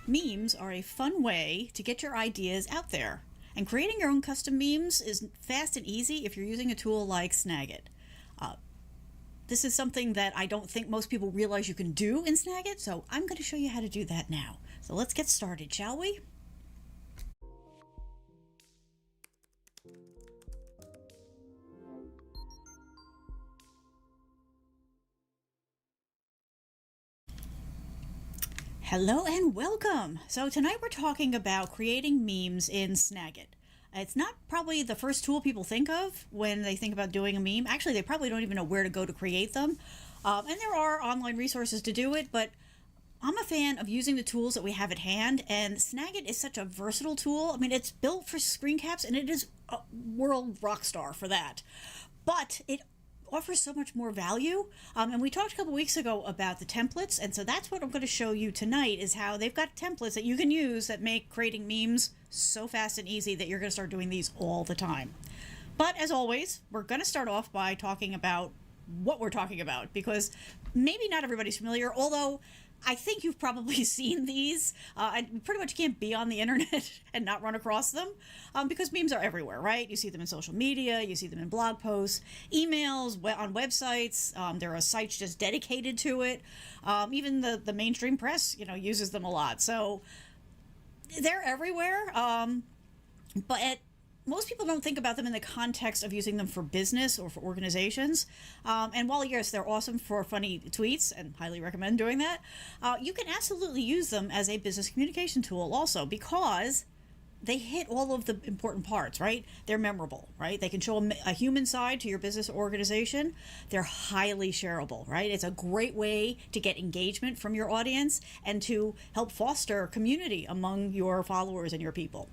Memes are a fun way to get your ideas out there. And creating your own custom memes is fast and easy if you're using a tool like Snagit. Uh, this is something that I don't think most people realize you can do in Snagit, so I'm going to show you how to do that now. So let's get started, shall we? Hello and welcome! So tonight we're talking about creating memes in Snagit. It's not probably the first tool people think of when they think about doing a meme. Actually, they probably don't even know where to go to create them. And there are online resources to do it, but I'm a fan of using the tools that we have at hand, and Snagit is such a versatile tool. I mean, it's built for screen caps, and it is a world rock star for that. But it offers so much more value. And we talked a couple weeks ago about the templates, and so that's what I'm going to show you tonight is how they've got templates that you can use that make creating memes so fast and easy that you're going to start doing these all the time. But as always, we're going to start off by talking about what we're talking about, because maybe not everybody's familiar, although I think you've probably seen these. You pretty much can't be on the internet and not run across them because memes are everywhere, right? You see them in social media, you see them in blog posts, emails, on websites. There are sites just dedicated to it. Even the mainstream press, uses them a lot. So they're everywhere. But most people don't think about them in the context of using them for business or for organizations. And while, yes, they're awesome for funny tweets, and highly recommend doing that, you can absolutely use them as a business communication tool also, because they hit all of the important parts, right? They're memorable, right? They can show a human side to your business or organization. They're highly shareable, right? It's a great way to get engagement from your audience and to help foster community among your followers and your people.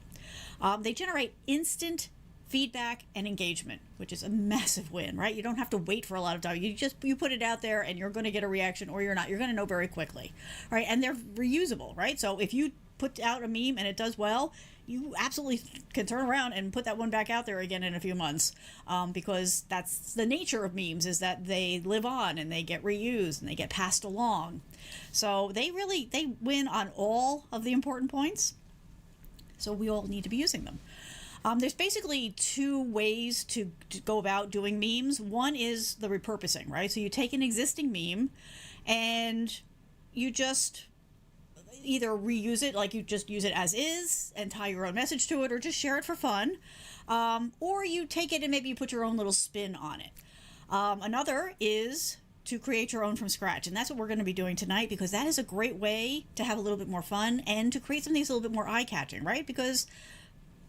They generate instant feedback and engagement, which is a massive win, right? You don't have to wait for a lot of time. You put it out there and you're going to get a reaction, or you're not. You're going to know very quickly, right? And they're reusable, right? So if you put out a meme and it does well, you absolutely can turn around and put that one back out there again in a few months, because that's the nature of memes, is that they live on and they get reused and they get passed along. So they win on all of the important points. So we all need to be using them. There's basically two ways to go about doing memes. One is the repurposing, right? So you take an existing meme and you just either reuse it, like you just use it as is and tie your own message to it, or just share it for fun. Or you take it and maybe you put your own little spin on it. Another is to create your own from scratch, and that's what we're going to be doing tonight, because that is a great way to have a little bit more fun and to create something that's a little bit more eye-catching, right? Because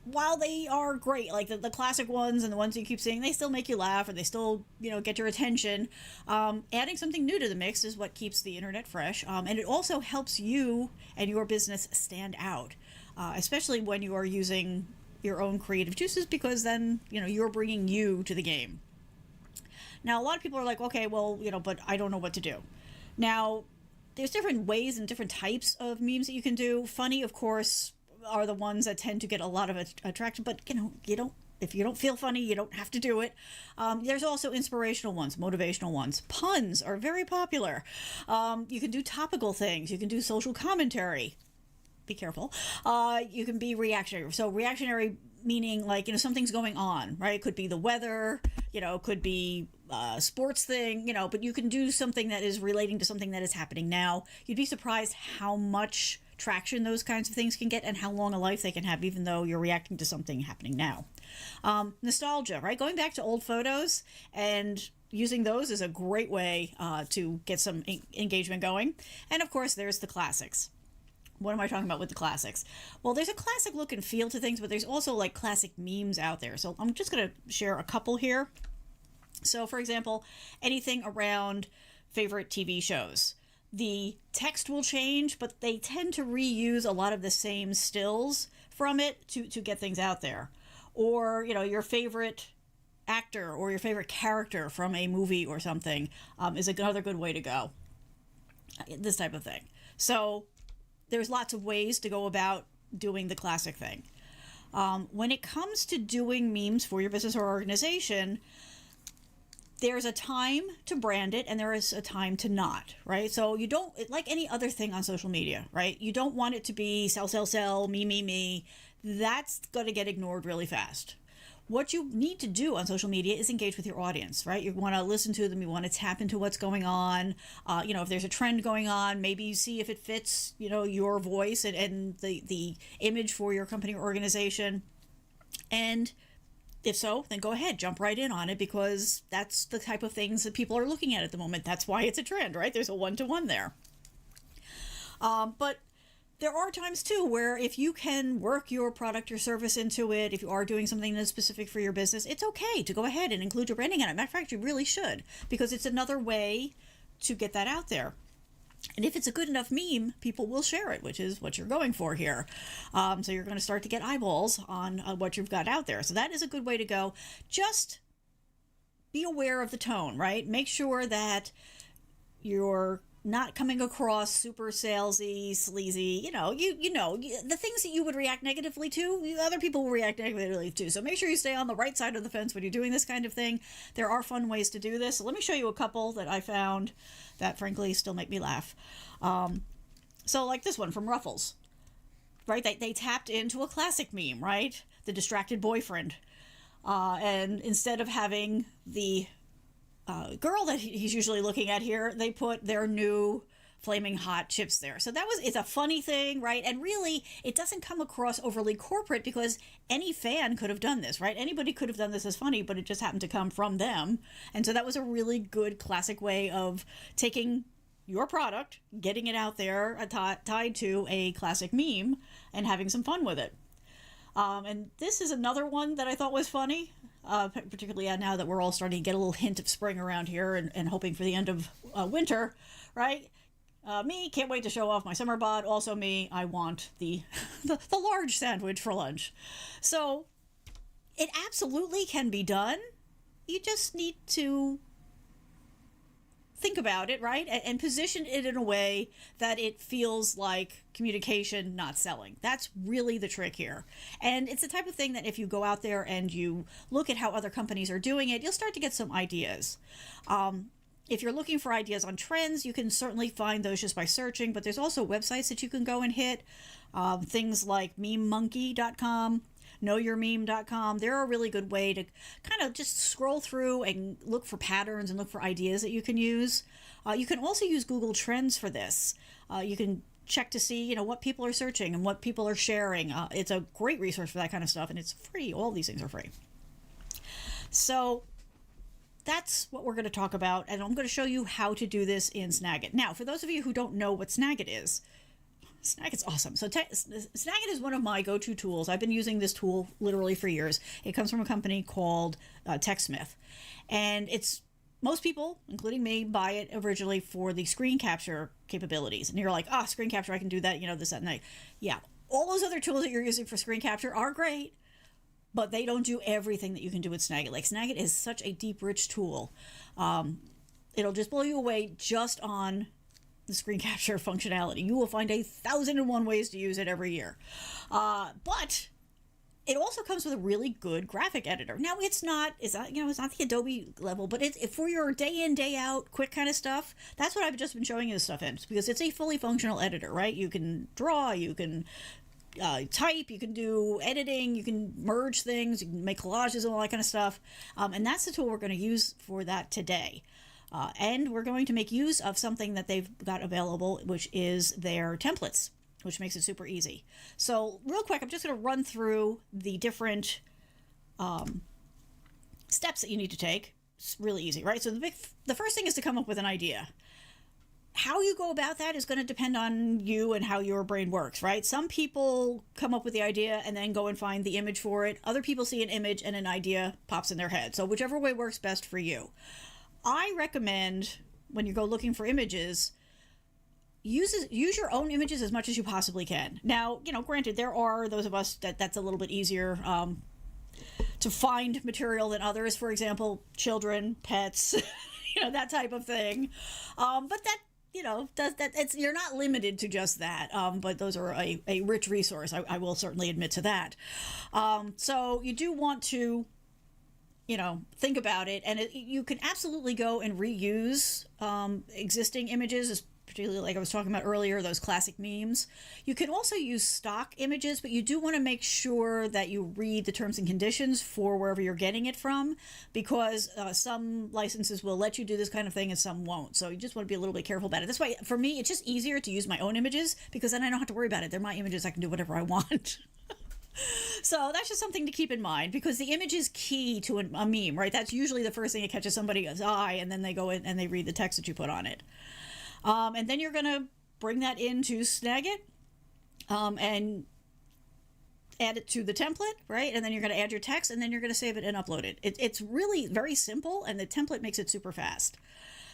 while they are great, like the classic ones and the ones you keep seeing, they still make you laugh and they still get your attention. Adding something new to the mix is what keeps the internet fresh, and it also helps you and your business stand out, especially when you are using your own creative juices, because then you're bringing you to the game. Now, a lot of people are like, okay, well, but I don't know what to do. Now, there's different ways and different types of memes that you can do. Funny, of course, are the ones that tend to get a lot of attraction, but if you don't feel funny, you don't have to do it. There's also inspirational ones, motivational ones. Puns are very popular. You can do topical things. You can do social commentary. Be careful. You can be reactionary. So reactionary meaning like, something's going on, right? It could be the weather, it could be a sports thing, but you can do something that is relating to something that is happening now. You'd be surprised how much traction those kinds of things can get and how long a life they can have, even though you're reacting to something happening now. Nostalgia, right? Going back to old photos and using those is a great way to get some engagement going. And of course, there's the classics. What am I talking about with the classics? Well, there's a classic look and feel to things, but there's also like classic memes out there. So I'm just going to share a couple here. So for example, anything around favorite TV shows. The text will change, but they tend to reuse a lot of the same stills from it to get things out there. Or, your favorite actor or your favorite character from a movie or something is another good way to go. This type of thing. So there's lots of ways to go about doing the classic thing. When it comes to doing memes for your business or organization, there's a time to brand it and there is a time to not, right? So you don't, like any other thing on social media, right? You don't want it to be sell, sell, sell, me. That's going to get ignored really fast. What you need to do on social media is engage with your audience, right? You want to listen to them. You want to tap into what's going on. If there's a trend going on, maybe you see if it fits, your voice and the image for your company or organization. And if so, then go ahead, jump right in on it, because that's the type of things that people are looking at the moment. That's why it's a trend, right? There's a one-to-one there. But there are times too where if you can work your product or service into it, if you are doing something that's specific for your business, it's okay to go ahead and include your branding in it. Matter of fact, you really should, because it's another way to get that out there. And if it's a good enough meme, people will share it, which is what you're going for here. So you're going to start to get eyeballs on what you've got out there. So that is a good way to go. Just be aware of the tone, right? Make sure that you're not coming across super salesy, sleazy, the things that you would react negatively to, other people will react negatively to. So make sure you stay on the right side of the fence when you're doing this kind of thing. There are fun ways to do this. So let me show you a couple that I found that frankly still make me laugh. So like this one from Ruffles, right? They tapped into a classic meme, right? The distracted boyfriend. And instead of having the girl that he's usually looking at here, they put their new flaming hot chips there. So it's a funny thing, right? And really, it doesn't come across overly corporate, because any fan could have done this, right? Anybody could have done this as funny, but it just happened to come from them. And so that was a really good classic way of taking your product, getting it out there, tied to a classic meme, and having some fun with it. And this is another one that I thought was funny. Particularly now that we're all starting to get a little hint of spring around here and hoping for the end of winter, right? Me, can't wait to show off my summer bod. Also me, I want the large sandwich for lunch. So it absolutely can be done. You just need to think about it, right? And position it in a way that it feels like communication, not selling. That's really the trick here. And it's the type of thing that if you go out there and you look at how other companies are doing it, you'll start to get some ideas. If you're looking for ideas on trends, you can certainly find those just by searching, but there's also websites that you can go and hit. Things like mememonkey.com, knowyourmeme.com. They're a really good way to kind of just scroll through and look for patterns and look for ideas that you can use. You can also use Google Trends for this. You can check to see, what people are searching and what people are sharing. It's a great resource for that kind of stuff, and it's free. All these things are free. So that's what we're going to talk about, and I'm going to show you how to do this in Snagit. Now, for those of you who don't know what Snagit is, Snagit's awesome. So Snagit is one of my go-to tools. I've been using this tool literally for years. It comes from a company called TechSmith. And most people, including me, buy it originally for the screen capture capabilities. And you're like, screen capture, I can do that, this, that, and that. Yeah, all those other tools that you're using for screen capture are great, but they don't do everything that you can do with Snagit. Like, Snagit is such a deep, rich tool. It'll just blow you away just on the screen capture functionality. You will find 1,001 ways to use it every year. But it also comes with a really good graphic editor. Now, it's not the Adobe level, but it's for your day in, day out, quick kind of stuff. That's what I've just been showing you this stuff in, because it's a fully functional editor, right? You can draw, you can type, you can do editing, you can merge things, you can make collages and all that kind of stuff. And that's the tool we're going to use for that today. And we're going to make use of something that they've got available, which is their templates, which makes it super easy. So real quick, I'm just going to run through the different steps that you need to take. It's really easy, right? So the first thing is to come up with an idea. How you go about that is going to depend on you and how your brain works, right? Some people come up with the idea and then go and find the image for it. Other people see an image and an idea pops in their head. So whichever way works best for you. I recommend, when you go looking for images, use your own images as much as you possibly can. Now, granted, there are those of us that's a little bit easier to find material than others. For example, children, pets, that type of thing. But that, you're not limited to just that. But those are a rich resource. I will certainly admit to that. So you do want to think about it, and you can absolutely go and reuse existing images, particularly like I was talking about earlier, those classic memes. You can also use stock images, but you do want to make sure that you read the terms and conditions for wherever you're getting it from, because some licenses will let you do this kind of thing and some won't. So you just want to be a little bit careful about it. That's why, for me, it's just easier to use my own images, because then I don't have to worry about it. They're my images. I can do whatever I want. So that's just something to keep in mind, because the image is key to a meme, right? That's usually the first thing that catches somebody's eye, and then they go in and they read the text that you put on it. And then you're going to bring that into Snagit and add it to the template, right? And then you're going to add your text, and then you're going to save it and upload it. It's really very simple, and the template makes it super fast.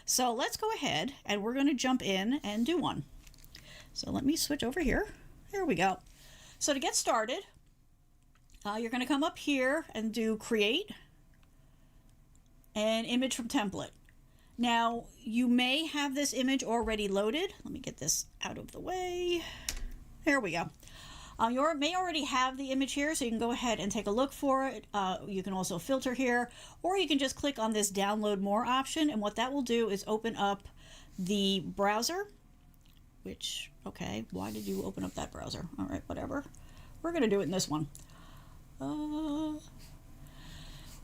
So let's go ahead, and we're going to jump in and do one. So let me switch over here. There we go. So to get started, you're going to come up here and do create an image from template. Now, you may have this image already loaded. Let me get this out of the way. There we go. You may already have the image here, so you can go ahead and take a look for it. You can also filter here, or you can just click on this download more option, and what that will do is open up the browser, which, okay, why did you open up that browser? All right, whatever. We're going to do it in this one.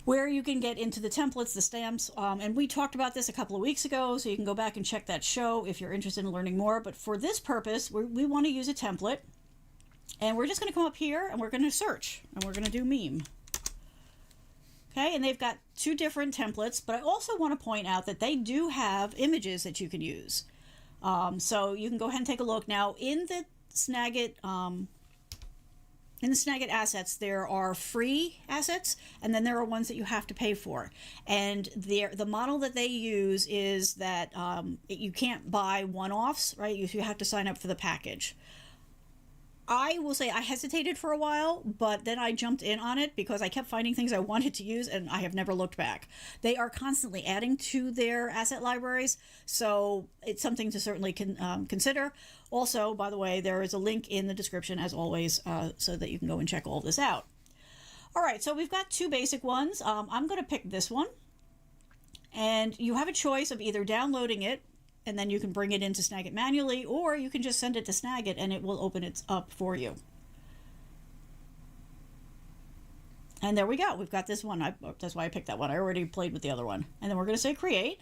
Where you can get into the templates, the stamps, and we talked about this a couple of weeks ago, so you can go back and check that show if you're interested in learning more. But for this purpose, we want to use a template, and we're just going to come up here and we're going to search, and we're going to do meme. Okay, and they've got two different templates, but I also want to point out that they do have images that you can use. So you can go ahead and take a look. Now, in the Snagit assets, there are free assets, and then there are ones that you have to pay for. And the model that they use is that you can't buy one-offs, right? You have to sign up for the package. I will say I hesitated for a while, but then I jumped in on it because I kept finding things I wanted to use, and I have never looked back. They are constantly adding to their asset libraries, so it's something to certainly consider. Also, by the way, there is a link in the description, as always, so that you can go and check all this out. All right, so we've got two basic ones. I'm going to pick this one, and you have a choice of either downloading it, and then you can bring it into Snagit manually, or you can just send it to Snagit and it will open it up for you. And there we go. We've got this one. That's why I picked that one. I already played with the other one. And then we're going to say create.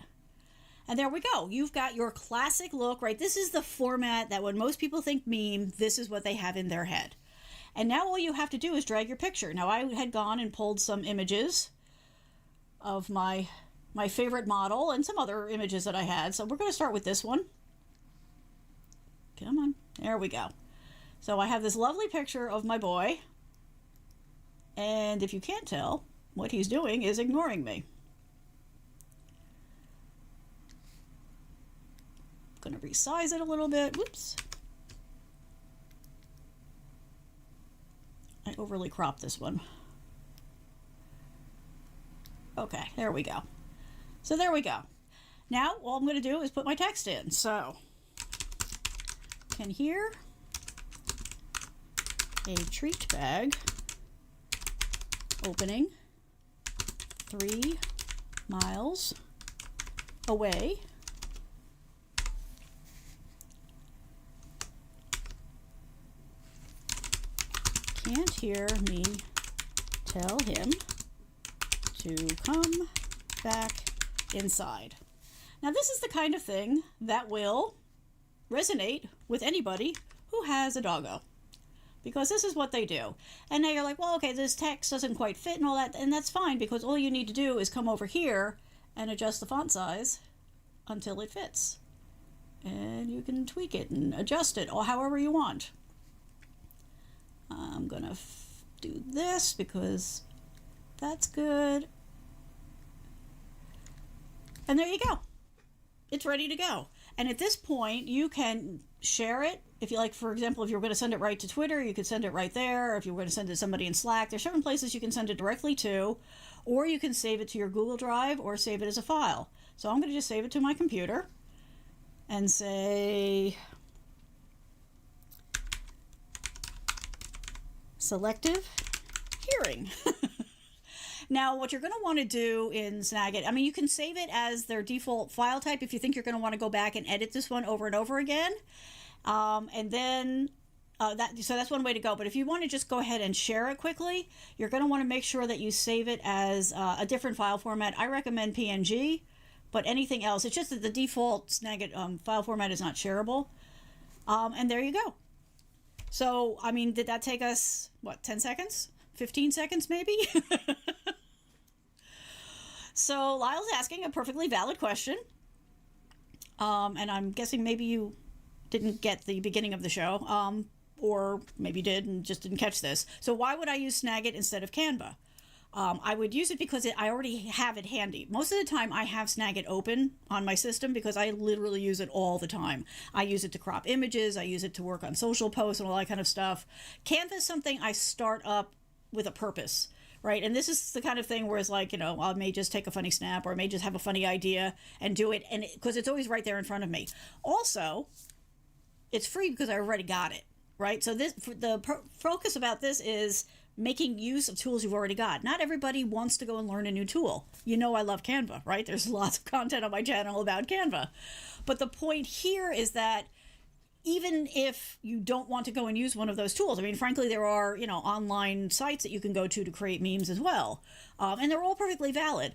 And there we go. You've got your classic look, right? This is the format that when most people think meme, this is what they have in their head. And now all you have to do is drag your picture. Now, I had gone and pulled some images of my favorite model and some other images that I had. So we're going to start with this one. Come on. There we go. So I have this lovely picture of my boy. And if you can't tell, what he's doing is ignoring me. I'm going to resize it a little bit. Whoops. I overly cropped this one. Okay, there we go. So there we go. Now, all I'm going to do is put my text in. So, can hear a treat bag opening 3 miles away. Can't hear me tell him to come back inside. Now, this is the kind of thing that will resonate with anybody who has a doggo, because this is what they do. And now you're like, well, okay, this text doesn't quite fit and all that, and that's fine, because all you need to do is come over here and adjust the font size until it fits. And you can tweak it and adjust it or however you want. I'm gonna do this because that's good. And there you go. It's ready to go. And at this point, you can share it. If you like, for example, if you're going to send it right to Twitter, you could send it right there. If you're going to send it to somebody in Slack, there's certain places you can send it directly to, or you can save it to your Google Drive or save it as a file. So I'm going to just save it to my computer and say selective hearing. Now, what you're going to want to do in Snagit, I mean, you can save it as their default file type if you think you're going to want to go back and edit this one over and over again. And then so that's one way to go. But if you want to just go ahead and share it quickly, you're going to want to make sure that you save it as a different file format. I recommend PNG, but anything else, it's just that the default Snagit file format is not shareable. And there you go. So, I mean, did that take us, what, 10 seconds? 15 seconds, maybe? So, Lyle's asking a perfectly valid question. And I'm guessing maybe you didn't get the beginning of the show, or maybe did and just didn't catch this. So, why would I use Snagit instead of Canva? I would use it because I already have it handy. Most of the time I have Snagit open on my system because I literally use it all the time. I use it to crop images, I use it to work on social posts and all that kind of stuff. Canva is something I start up with a purpose, right? And this is the kind of thing where it's like, I may just take a funny snap or I may just have a funny idea and do it, and because it's always right there in front of me. Also, it's free because I already got it, right? So the focus about this is making use of tools you've already got. Not everybody wants to go and learn a new tool. I love Canva, right? There's lots of content on my channel about Canva. But the point here is that even if you don't want to go and use one of those tools, I mean, frankly, there are, online sites that you can go to create memes as well. And they're all perfectly valid.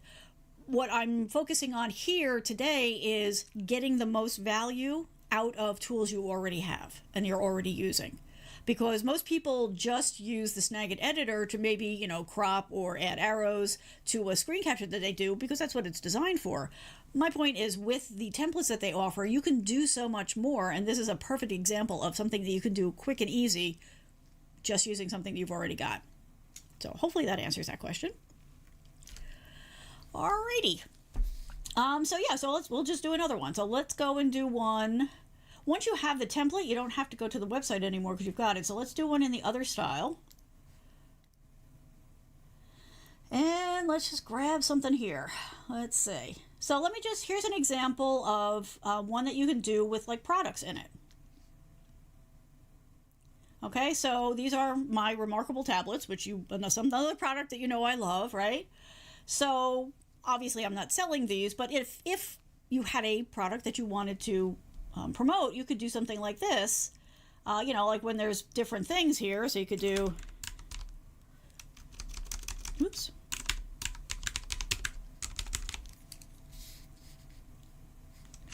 What I'm focusing on here today is getting the most value out of tools you already have and you're already using. Because most people just use the Snagit editor to maybe, crop or add arrows to a screen capture that they do because that's what it's designed for. My point is, with the templates that they offer, you can do so much more, and this is a perfect example of something that you can do quick and easy just using something that you've already got. So hopefully that answers that question. Alrighty. So we'll just do another one. So let's go and do one. Once you have the template, you don't have to go to the website anymore because you've got it. So let's do one in the other style. And let's just grab something here. Let's see. So here's an example of one that you can do with like products in it. Okay, so these are my remarkable tablets, which some other product that I love, right? So obviously I'm not selling these, but if you had a product that you wanted to promote, you could do something like this, like when there's different things here. So you could do, oops.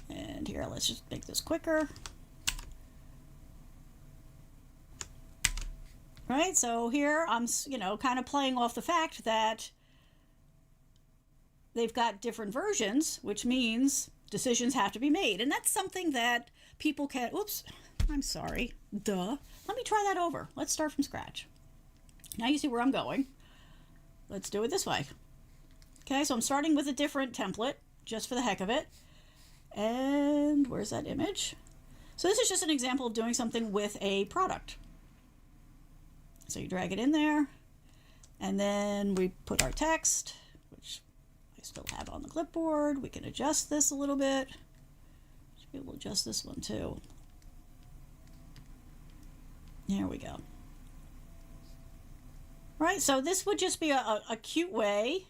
And here, let's just make this quicker. Right, so here I'm, kind of playing off the fact that they've got different versions, which means decisions have to be made. And that's something that people can, oops, I'm sorry, duh. Let me try that over. Let's start from scratch. Now you see where I'm going. Let's do it this way. Okay, so I'm starting with a different template, just for the heck of it. And where's that image? So this is just an example of doing something with a product. So you drag it in there, and then we put our text, which I still have on the clipboard. We can adjust this a little bit. Should be able to adjust this one too. There we go. Right, so this would just be a cute way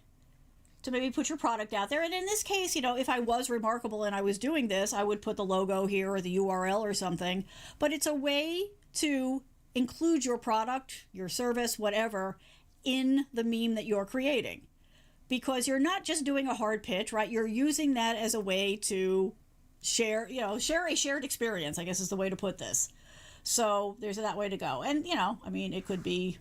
to maybe put your product out there. And in this case, if I was remarkable and I was doing this, I would put the logo here or the URL or something. But it's a way to include your product, your service, whatever, in the meme that you're creating. Because you're not just doing a hard pitch, right? You're using that as a way to share a shared experience, I guess is the way to put this. So there's that way to go. And, it could be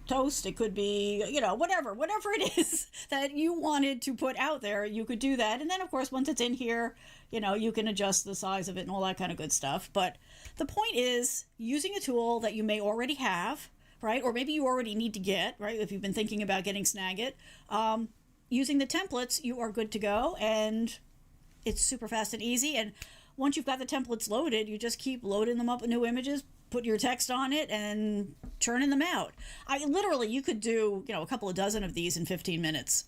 toast, it could be, whatever it is that you wanted to put out there, you could do that. And then, of course, once it's in here, you can adjust the size of it and all that kind of good stuff. But the point is using a tool that you may already have, right? Or maybe you already need to get, right? If you've been thinking about getting Snagit, using the templates, you are good to go. And it's super fast and easy. And once you've got the templates loaded, you just keep loading them up with new images, put your text on it, and churning them out. You could do, a couple of dozen of these in 15 minutes.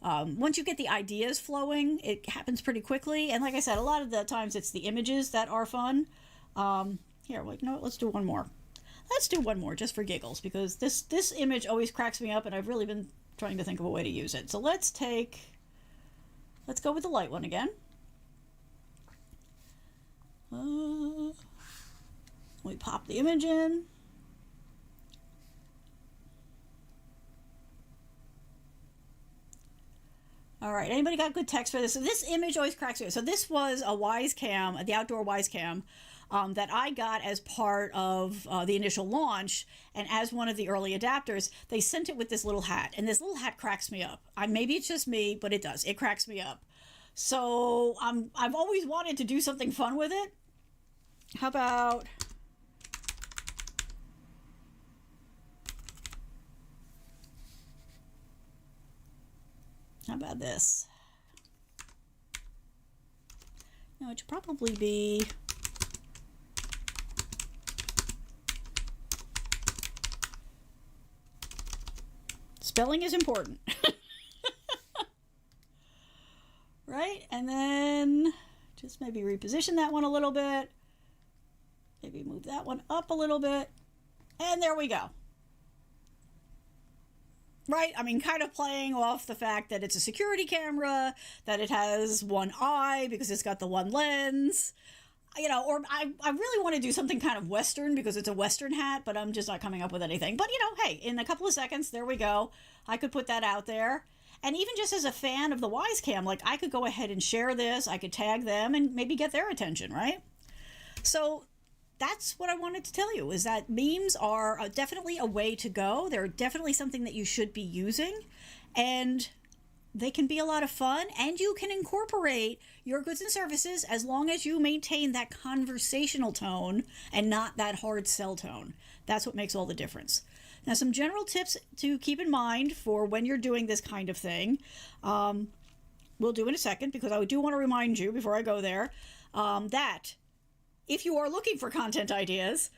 Once you get the ideas flowing, it happens pretty quickly. And like I said, a lot of the times it's the images that are fun. Let's do one more. Let's do one more just for giggles, because this image always cracks me up, and I've really been trying to think of a way to use it. So let's go with the light one again. We pop the image in. All right, anybody got good text for this? So this image always cracks me. So this was a Wise Cam, the outdoor Wise Cam, that I got as part of the initial launch, and as one of the early adapters, they sent it with this little hat, and this little hat cracks me up. Maybe it's just me, but it does. It cracks me up. So I've always wanted to do something fun with it. How about... How about this? No, it should probably be... Spelling is important. Right? And then just maybe reposition that one a little bit. Maybe move that one up a little bit. And there we go. Right? I mean, kind of playing off the fact that it's a security camera, that it has one eye because it's got the one lens. You know, or I really want to do something kind of Western because it's a Western hat, but I'm just not coming up with anything. But, you know, hey, in a couple of seconds, there we go. I could put that out there. And even just as a fan of the Wise Cam, like, I could go ahead and share this. I could tag them and maybe get their attention, right? So that's what I wanted to tell you, is that memes are definitely a way to go. They're definitely something that you should be using, and they can be a lot of fun, and you can incorporate your goods and services as long as you maintain that conversational tone and not that hard sell tone. That's what makes all the difference. Now, some general tips to keep in mind for when you're doing this kind of thing, we'll do in a second, because I do want to remind you before I go there, that if you are looking for content ideas,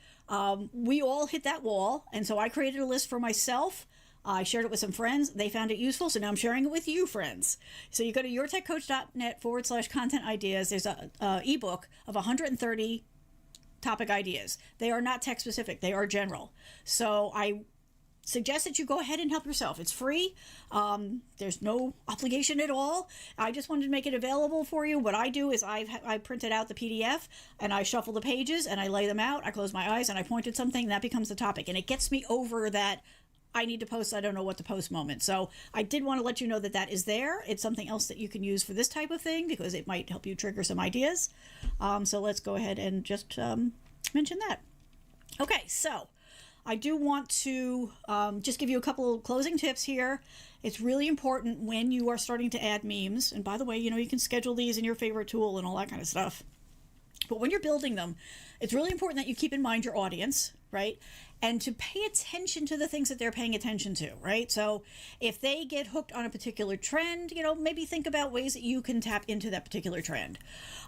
we all hit that wall. And so I created a list for myself. I shared it with some friends. They found it useful. So now I'm sharing it with you, friends. So you go to yourtechcoach.net/content ideas. There's a ebook of 130 topic ideas. They are not tech specific. They are general. So I suggest that you go ahead and help yourself. It's free. There's no obligation at all. I just wanted to make it available for you. What I do is I printed out the PDF and I shuffle the pages and I lay them out. I close my eyes and I point at something and that becomes the topic. And it gets me over that I need to post, I don't know what to post moment. So I did want to let you know that that is there. It's something else that you can use for this type of thing because it might help you trigger some ideas. So let's go ahead and just mention that. Okay, so I do want to just give you a couple of closing tips here. It's really important when you are starting to add memes. And by the way, you know, you can schedule these in your favorite tool and all that kind of stuff. But when you're building them, it's really important that you keep in mind your audience, right? And to pay attention to the things that they're paying attention to, right? So if they get hooked on a particular trend, you know, maybe think about ways that you can tap into that particular trend.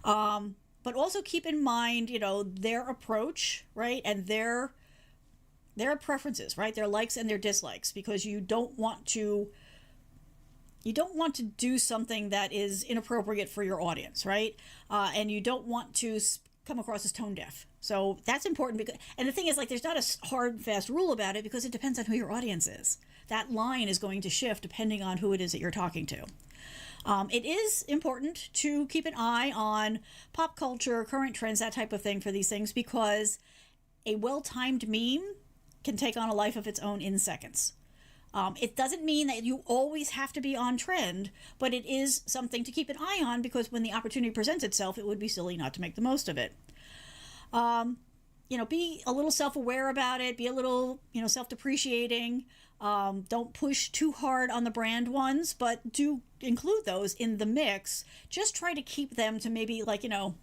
But also keep in mind, you know, their approach, right? And their preferences, right? Their likes and their dislikes, because you don't want to do something that is inappropriate for your audience, right? And you don't want to come across as tone deaf. So that's important, because, and the thing is, like, there's not a hard, fast rule about it because it depends on who your audience is. That line is going to shift depending on who it is that you're talking to. It is important to keep an eye on pop culture, current trends, that type of thing for these things, because a well-timed meme can take on a life of its own in seconds. It doesn't mean that you always have to be on trend, but it is something to keep an eye on, because when the opportunity presents itself, it would be silly not to make the most of it. You know, be a little self-aware about it, be a little, you know, self-depreciating. Don't push too hard on the brand ones, but do include those in the mix. Just try to keep them to maybe, like, you know,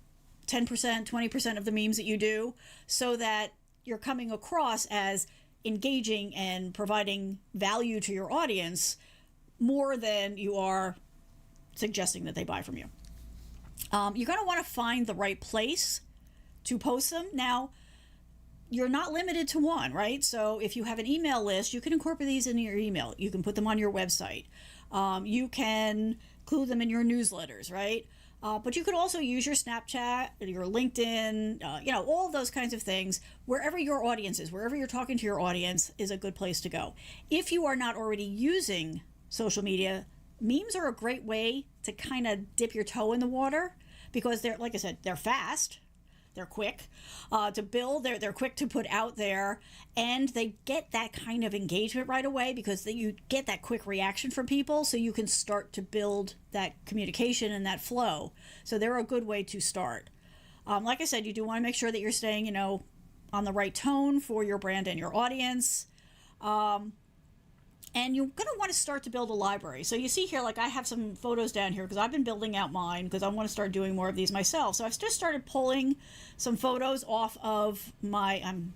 10%, 20% of the memes that you do, so that you're coming across as engaging and providing value to your audience more than you are suggesting that they buy from you. You're going to want to find the right place to post them. Now, you're not limited to one, right? So if you have an email list, you can incorporate these into your email. You can put them on your website. You can include them in your newsletters, right? But you could also use your Snapchat, your LinkedIn, you know, all of those kinds of things. Wherever your audience is, wherever you're talking to your audience is a good place to go. If you are not already using social media, memes are a great way to kind of dip your toe in the water because they're, like I said, they're fast, they're quick to build, they're quick to put out there, and they get that kind of engagement right away because you get that quick reaction from people, so you can start to build that communication and that flow. So they're a good way to start. Like I said, you do want to make sure that you're staying, on the right tone for your brand and your audience. And you're going to want to start to build a library. So you see here, like I have some photos down here because I've been building out mine because I want to start doing more of these myself. So I've just started pulling some photos off of I'm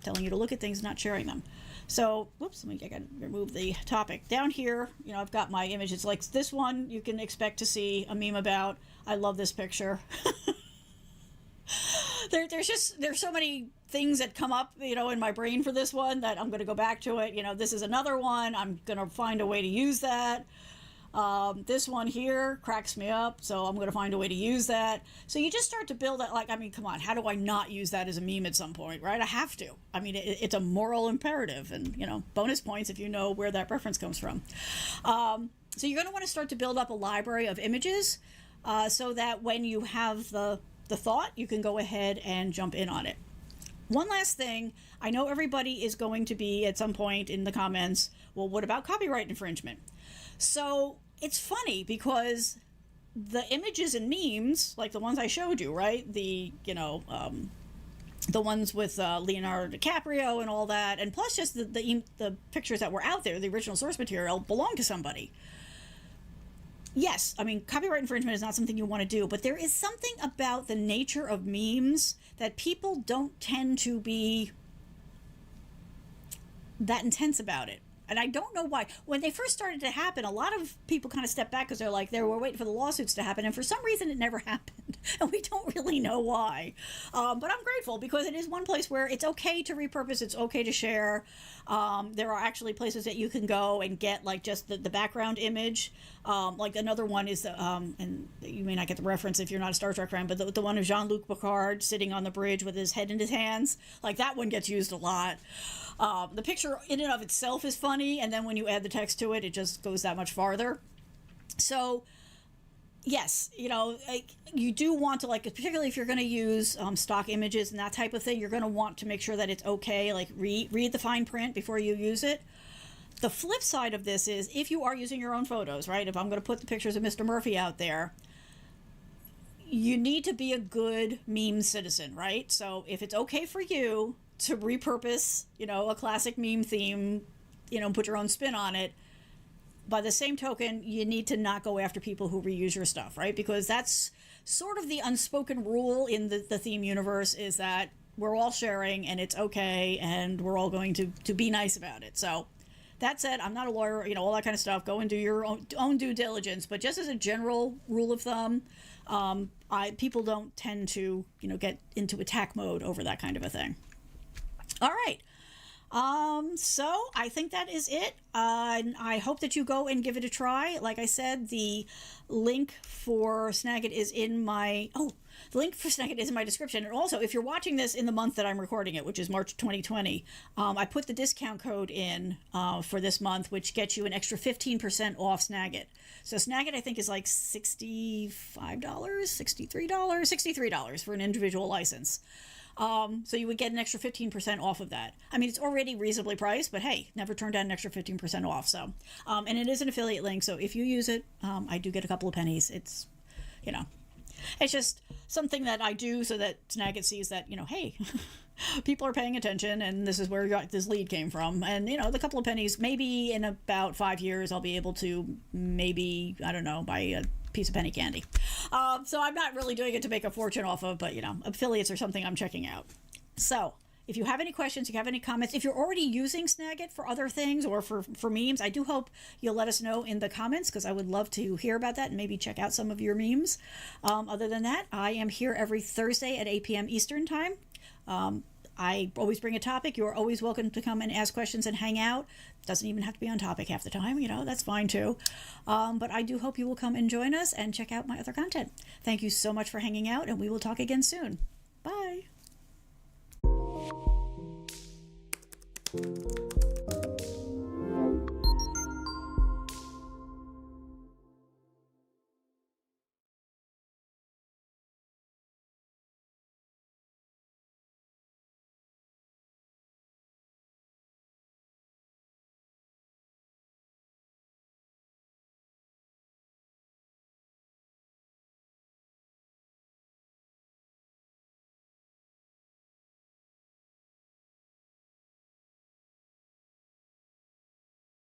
telling you to look at things, not sharing them. So, whoops, I got to remove the topic. Down here, I've got my images. Like this one, you can expect to see a meme about. I love this picture. There's so many things that come up, in my brain for this one that I'm going to go back to it. This is another one. I'm going to find a way to use that. This one here cracks me up, so I'm going to find a way to use that. So you just start to build that, come on, how do I not use that as a meme at some point, right? I have to. It's a moral imperative, and, bonus points if you know where that reference comes from. So you're going to want to start to build up a library of images so that when you have the thought, you can go ahead and jump in on it. One last thing, I know everybody is going to be at some point in the comments, well, what about copyright infringement? So it's funny because the images and memes, like the ones I showed you, right? The ones with Leonardo DiCaprio and all that, and plus just the pictures that were out there, the original source material, belong to somebody. Yes, copyright infringement is not something you want to do, but there is something about the nature of memes that people don't tend to be that intense about it. And I don't know why. When they first started to happen, a lot of people kind of stepped back because they're like, they were waiting for the lawsuits to happen. And for some reason, it never happened. And we don't really know why. But I'm grateful because it is one place where it's okay to repurpose. It's okay to share. There are actually places that you can go and get like just the background image. Like another one is, and you may not get the reference if you're not a Star Trek fan, but the one of Jean-Luc Picard sitting on the bridge with his head in his hands. Like that one gets used a lot. The picture in and of itself is funny, and then when you add the text to it, it just goes that much farther. So, yes, you do want to, particularly if you're going to use stock images and that type of thing, you're going to want to make sure that it's okay. Like, read the fine print before you use it. The flip side of this is if you are using your own photos, right? If I'm going to put the pictures of Mr. Murphy out there, you need to be a good meme citizen, right? So if it's okay for you to repurpose, a classic meme theme, put your own spin on it, by the same token, you need to not go after people who reuse your stuff, right? Because that's sort of the unspoken rule in the theme universe, is that we're all sharing and it's okay and we're all going to be nice about it. So that said, I'm not a lawyer, all that kind of stuff. Go and do your own due diligence. But just as a general rule of thumb, people don't tend to, get into attack mode over that kind of a thing. All right. So I think that is it. I hope that you go and give it a try. Like I said, the link for Snagit is in my description. And also, if you're watching this in the month that I'm recording it, which is March 2020, I put the discount code in for this month, which gets you an extra 15% off Snagit. So Snagit, I think, is like $65, $63 for an individual license. So you would get an extra 15% off of that. It's already reasonably priced, but hey, never turn down an extra 15% off. So, and it is an affiliate link. So if you use it, I do get a couple of pennies. It's, it's just something that I do so that Snagit sees that, hey, people are paying attention and this is where this lead came from. And, the couple of pennies, maybe in about 5 years, I'll be able to maybe, I don't know, buy a piece of penny candy. So I'm not really doing it to make a fortune off of, but affiliates are something I'm checking out. So if you have any questions, if you have any comments, if you're already using Snagit for other things or for memes, I do hope you'll let us know in the comments because I would love to hear about that and maybe check out some of your memes. Other than that, I am here every Thursday at 8 p.m. Eastern time. I always bring a topic. You're always welcome to come and ask questions and hang out. Doesn't even have to be on topic half the time, that's fine too. But I do hope you will come and join us and check out my other content. Thank you so much for hanging out, and we will talk again soon. Bye.